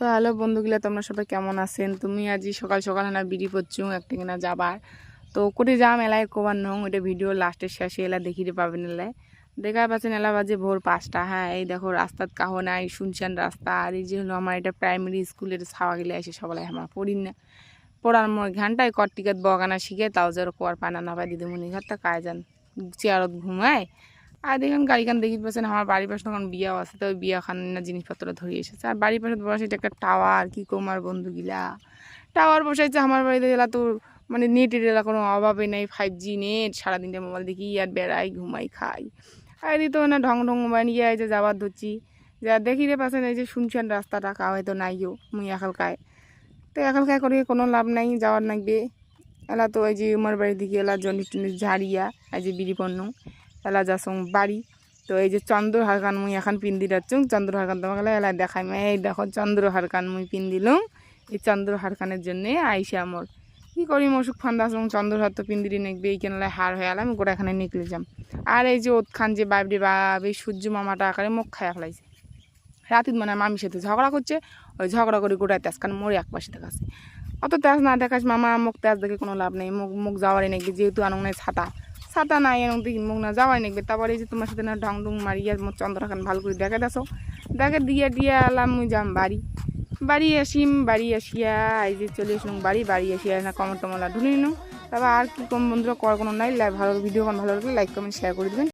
তো হ্যালো বন্ধুগুলা, তোমরা সবাই কেমন আছেন? তুমি আজি সকাল সকাল হানা বিড়ি পড়ছুং একটা কিনা যাবার তো করে যাম এলাই কবার নং ওইটা ভিডিও লাস্টের শেষে এলা দেখিতে পাবেন এলাই দেখা পাচ্ছেন এলা বাজে ভোর 5টা। হ্যাঁ, এই দেখো রাস্তাত কাহো নাই, শুনছেন রাস্তা। আর এই যে হলো আমার এটা প্রাইমারি স্কুলের ছাওয়া গেলে এসে সবাই আমার পড়ি না পড়ার মোর ঘন্টায় কট্টিকাত বগানা শিখে তাও যেন কোয়ার পানা না পাই দিদিমণি ঘরটা কায় যান চেয়ারত ঘুমায়। আর দেখুন গাড়িখান দেখি পাচ্ছেন আমার বাড়ির পাশে তখন বিয়াও আছে, তো ওই বিয়াখান না জিনিসপত্র ধরে এসেছে। আর বাড়ির পাশে বসে এটা একটা টাওয়ার, কি কমার বন্ধুগুলা টাওয়ার বসাইছে আমার বাড়িতে। এলা তো মানে নেটের এলা কোনো অভাবে নেই, 5G নেট, সারাদিনটা মোবাইল দেখি আর বেড়াই ঘুমাই খাই। আর এদিকে তো না ঢং ঢং মোবাইল নিয়ে এই যে যাবার ধরছি যা দেখি রে পাচ্ছেন এই যে শুনছেন রাস্তাটা কা হয়তো নাইও মুই এখানকায়। তো এখানকায় করে কোনো লাভ নাই, যাওয়ার লাগবে। এলা তো এই যে আমার বাড়ির দিকে এলা জনি টনি ঝাড়িয়া এই যে বিড়ি পণ্য এলা যাসং বাড়ি। তো এই যে চন্দ্রহার কান মুই এখন পিন্দি যাচ্ছুং। চন্দ্রহার কান তোমাকে এলা দেখাই এই দেখো চন্দ্রহার কান মুই পিন্দিলুম। এই চন্দ্রহার কানের জন্যে আইসে আমার কী করি মশুক ফান্দা আসলাম। চন্দ্রহার তো পিন্দিরি নেকবে এই কেনলে হার হয়ে এলাম গোটা এখানে নিকলে যাম। আর এই যে ওত খান যে বাবরি বাপ এই সূর্য মামাটা আকারে মুখ খাইয়া ফেলাইছে। রাতিত মানে মামির সাথে ঝগড়া করছে, ওই ঝগড়া করে গোটায় তেজ কান মোড়ে এক পাশে দেখাচ্ছে। অত তেজ না দেখাস মামা, মুখ তেজ দেখে কোনো লাভ নেই। মুখ মুখ যাওয়ারই নাকবে, যেহেতু আনং নাই ছাতা ছাতা নাই এরকম দেখি মুখ না যাওয়াই নাকবে। তারপরে এই যে তোমার সাথে না ঢং ঢং মারিয়া মোট চন্দ্রখান ভালো করে দেখে দেখো দেখে দিয়ে দিয়ে এলাম মুই যাম বাড়ি। বাড়ি আসিম, বাড়ি আসিয়া এই যে চলে আসলাম বাড়ি। বাড়ি আসিয়া না কমল টমলা ঢুলে নিলাম। তারপর আর কি কম বন্ধুরা করার কোনো নাই। ভালো ভিডিও ভালো লাগলে লাইক কমেন্ট শেয়ার করে দেবেন।